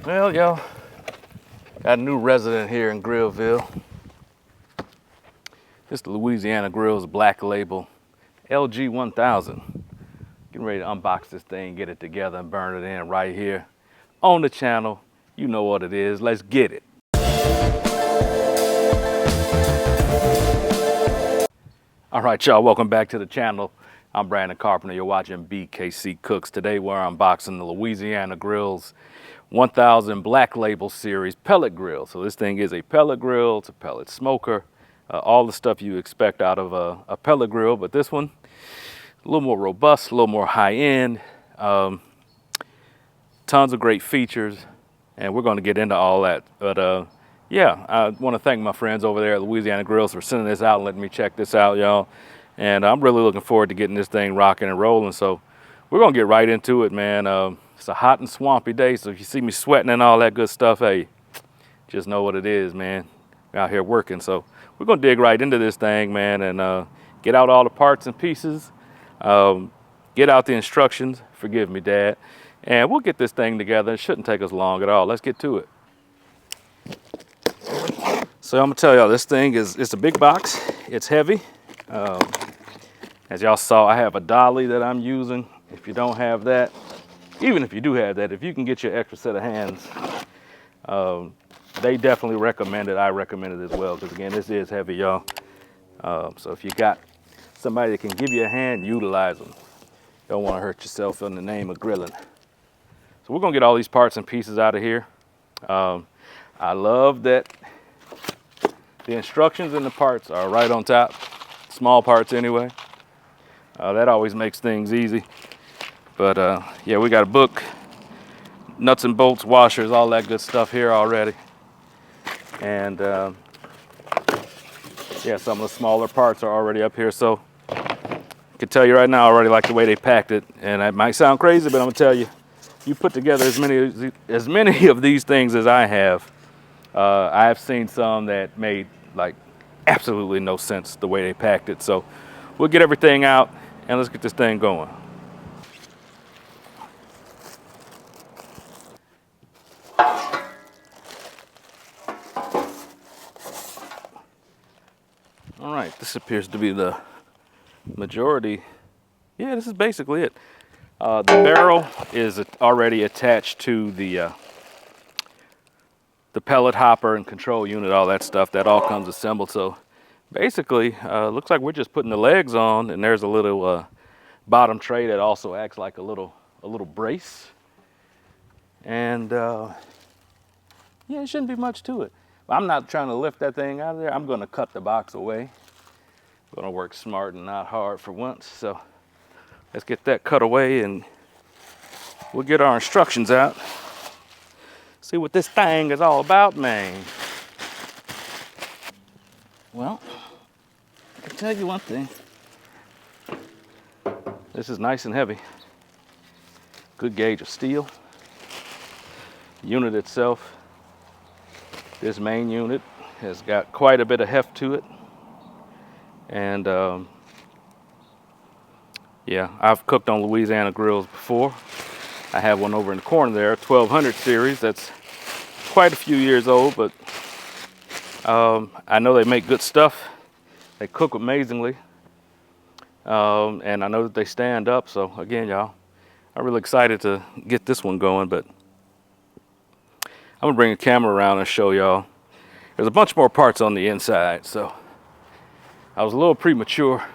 Well, y'all, got a new resident here in Grillville. This is the Louisiana Grills Black Label LG 1000. Getting ready to unbox this thing, get it together, and burn it in right here on the channel. You know what it is. Let's get it. All right, y'all, welcome back to the channel. I'm Brandon Carpenter. You're watching BKC Cooks. Today we're unboxing the Louisiana Grills 1000 Black Label Series pellet grill. So this thing is a pellet grill, it's a pellet smoker, all the stuff you expect out of a pellet grill, but this one, a little more robust, a little more high-end, tons of great features, and we're gonna get into all that. But yeah, I wanna thank my friends over there at Louisiana Grills for sending this out and letting me check this out, y'all. And I'm really looking forward to getting this thing rocking and rolling. So we're gonna get right into it, man. It's a hot and swampy day, so if you see me sweating and all that good stuff, hey, just know what it is, man. We're out here working, so we're gonna dig right into this thing, man, and get out all the parts and pieces, get out the instructions, forgive me, Dad, and we'll get this thing together. It shouldn't take us long at all. Let's get to it. So I'm gonna tell y'all, this thing it's a big box, it's heavy. As y'all saw, I have a dolly that I'm using. If you don't have that, even if you do have that, if you can get your extra set of hands, they definitely recommend it. I recommend it as well, because again, this is heavy, y'all. So if you got somebody that can give you a hand, utilize them. Don't want to hurt yourself in the name of grilling. So we're gonna get all these parts and pieces out of here. I love that the instructions and the parts are right on top. Small parts anyway. That always makes things easy. But yeah, we got a book, nuts and bolts, washers, all that good stuff here already. And yeah, some of the smaller parts are already up here. So I can tell you right now, I already like the way they packed it. And it might sound crazy, but I'm gonna tell you, you put together as many of these things as I have seen some that made like absolutely no sense the way they packed it. So we'll get everything out and let's get this thing going. All right, this appears to be the majority. Yeah, this is basically it. The barrel is already attached to the pellet hopper and control unit, all that stuff. That all comes assembled. So basically, looks like we're just putting the legs on, and there's a little bottom tray that also acts like a little brace. And yeah, it shouldn't be much to it. I'm not trying to lift that thing out of there. I'm going to cut the box away. I'm going to work smart and not hard for once. So let's get that cut away and we'll get our instructions out. See what this thing is all about, man. Well, I can tell you one thing. This is nice and heavy. Good gauge of steel. Unit itself, this main unit has got quite a bit of heft to it. And yeah, I've cooked on Louisiana grills before. I have one over in the corner there, 1200 series. That's quite a few years old, but I know they make good stuff. They cook amazingly. And I know that they stand up. So again, y'all, I'm really excited to get this one going, but I'm gonna bring a camera around and show y'all. There's a bunch more parts on the inside, so I was a little premature.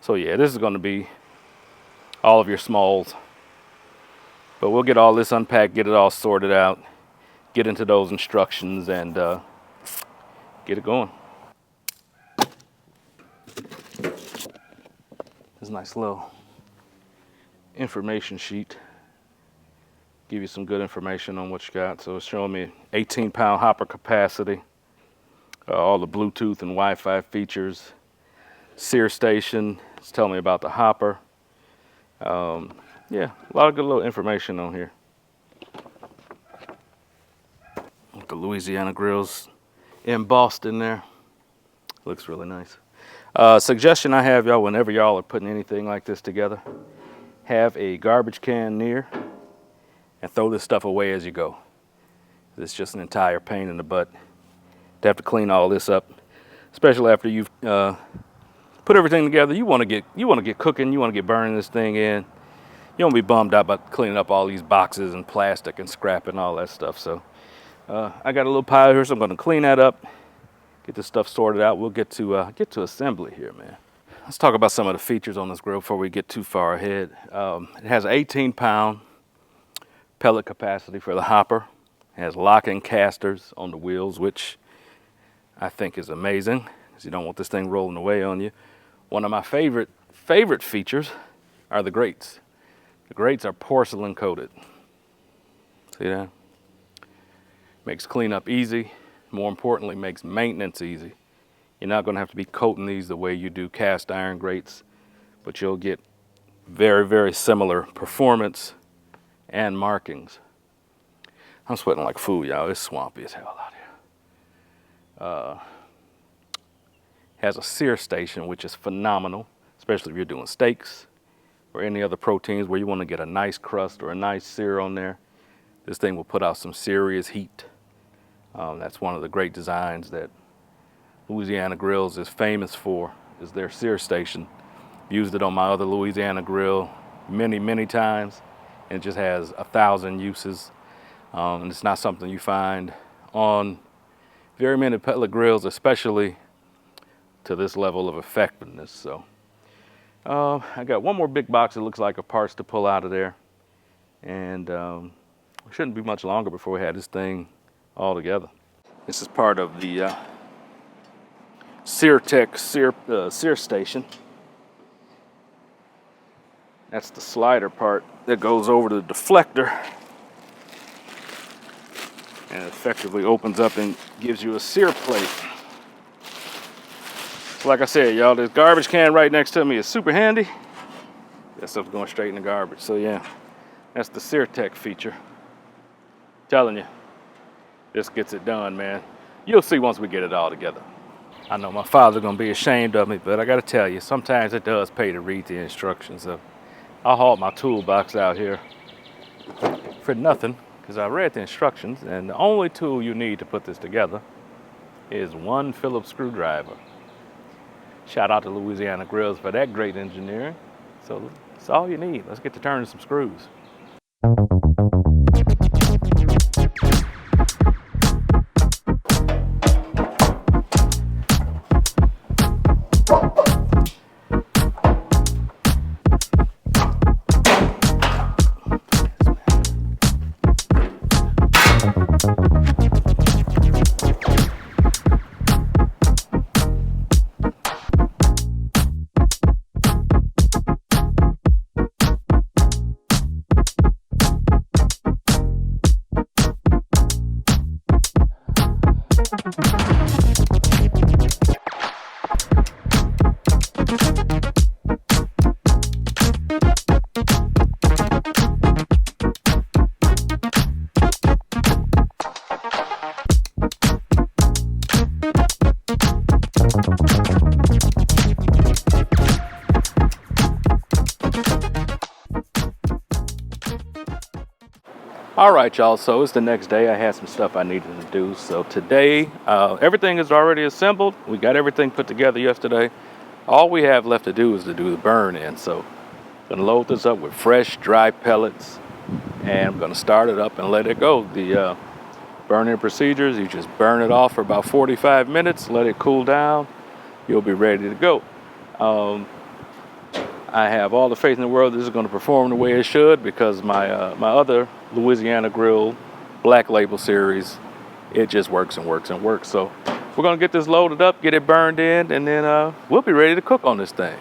So yeah, this is gonna be all of your smalls. But we'll get all this unpacked, get it all sorted out, get into those instructions, and get it going. This nice little information sheet. Give you some good information on what you got. So it's showing me 18-pound hopper capacity, all the Bluetooth and Wi-Fi features, sear station. It's telling me about the hopper. Yeah, a lot of good little information on here. The Louisiana Grills embossed in there. Looks really nice. Suggestion I have y'all, whenever y'all are putting anything like this together, have a garbage can near and throw this stuff away as you go. It's just an entire pain in the butt to have to clean all this up, especially after you've put everything together. You want to get cooking. You want to get burning this thing in. You don't be bummed out about cleaning up all these boxes and plastic and scrap and all that stuff. So I got a little pile here, so I'm going to clean that up, get this stuff sorted out. We'll get to assembly here, man. Let's talk about some of the features on this grill before we get too far ahead. It has an 18-pound pellet capacity for the hopper. It has locking casters on the wheels, which I think is amazing, because you don't want this thing rolling away on you. One of my favorite features are the grates. The grates are porcelain coated. See that? Makes cleanup easy. More importantly, makes maintenance easy. You're not going to have to be coating these the way you do cast iron grates, but you'll get very, very similar performance and markings. I'm sweating like fool, y'all. It's swampy as hell out here. Has a sear station, which is phenomenal, especially if you're doing steaks or any other proteins where you want to get a nice crust or a nice sear on there. This thing will put out some serious heat. That's one of the great designs that Louisiana Grills is famous for, is their sear station. Used it on my other Louisiana grill many, many times, and it just has 1,000 uses. And it's not something you find on very many pellet grills, especially to this level of effectiveness. So I got one more big box that looks like a parts to pull out of there, and it shouldn't be much longer before we have this thing all together. This is part of the SearTech sear station. That's the slider part that goes over to the deflector and effectively opens up and gives you a sear plate. So like I said, y'all, this garbage can right next to me is super handy. That stuff's going straight in the garbage. So yeah, that's the SearTech feature. Telling you, this gets it done, man. You'll see once we get it all together. I know my father's gonna be ashamed of me, but I gotta tell you, sometimes it does pay to read the instructions. So I hauled my toolbox out here for nothing, because I read the instructions, and the only tool you need to put this together is one Phillips screwdriver. Shout out to Louisiana Grills for that great engineering. So that's all you need. Let's get to turning some screws. All right, y'all, so it's the next day. I had some stuff I needed to do. So today, everything is already assembled. We got everything put together yesterday. All we have left to do is to do the burn in. So I'm gonna load this up with fresh, dry pellets, and I'm gonna start it up and let it go. The burn-in procedures, you just burn it off for about 45 minutes, let it cool down, you'll be ready to go. I have all the faith in the world this is going to perform the way it should, because my other Louisiana Grill Black Label series, it just works and works and works. So we're going to get this loaded up, get it burned in, and then we'll be ready to cook on this thing.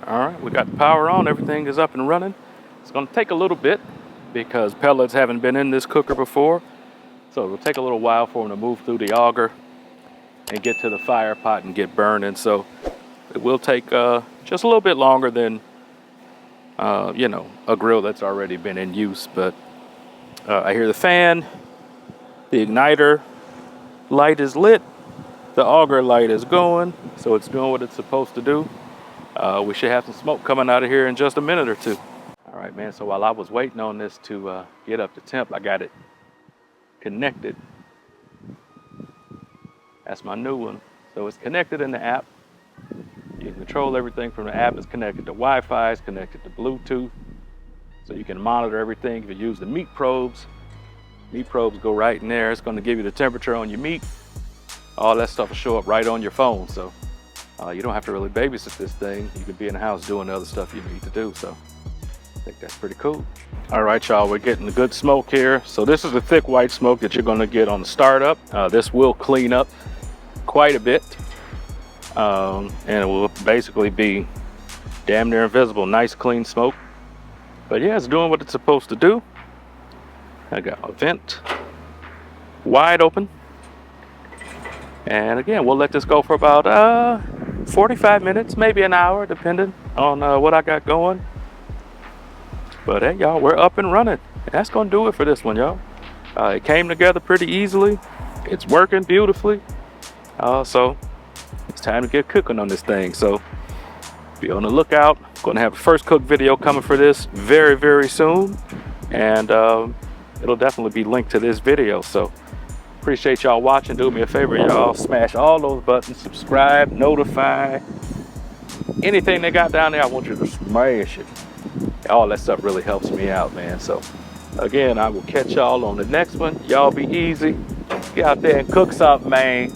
All right, we got the power on, everything is up and running. It's gonna take a little bit because pellets haven't been in this cooker before. So it'll take a little while for them to move through the auger and get to the fire pot and get burning. So It will take just a little bit longer than you know, a grill that's already been in use. But I hear the fan, the igniter light is lit, the auger light is going, so it's doing what it's supposed to do. We should have some smoke coming out of here in just a minute or two. All right, man, so while I was waiting on this to get up to temp, I got it connected. That's my new one. So it's connected in the app. You can control everything from the app. It's connected to Wi-Fi, it's connected to Bluetooth. So you can monitor everything. If you use the meat probes go right in there. It's going to give you the temperature on your meat. All that stuff will show up right on your phone. So you don't have to really babysit this thing. You can be in the house doing the other stuff you need to do. So I think that's pretty cool. All right, y'all, we're getting the good smoke here. So this is the thick white smoke that you're going to get on the startup. This will clean up quite a bit. And it will basically be damn near invisible. Nice clean smoke. But yeah, it's doing what it's supposed to do. I got a vent wide open. And again, we'll let this go for about 45 minutes, maybe an hour, depending on what I got going. But hey, y'all, we're up and running. And that's gonna do it for this one, y'all. It came together pretty easily. It's working beautifully. So it's time to get cooking on this thing. So be on the lookout. Going to have a first cook video coming for this very, very soon. And it'll definitely be linked to this video. So appreciate y'all watching. Do me a favor, y'all. Smash all those buttons. Subscribe, notify. Anything they got down there, I want you to smash it. All that stuff really helps me out, man. So again, I will catch y'all on the next one. Y'all be easy. Get out there and cook something, man.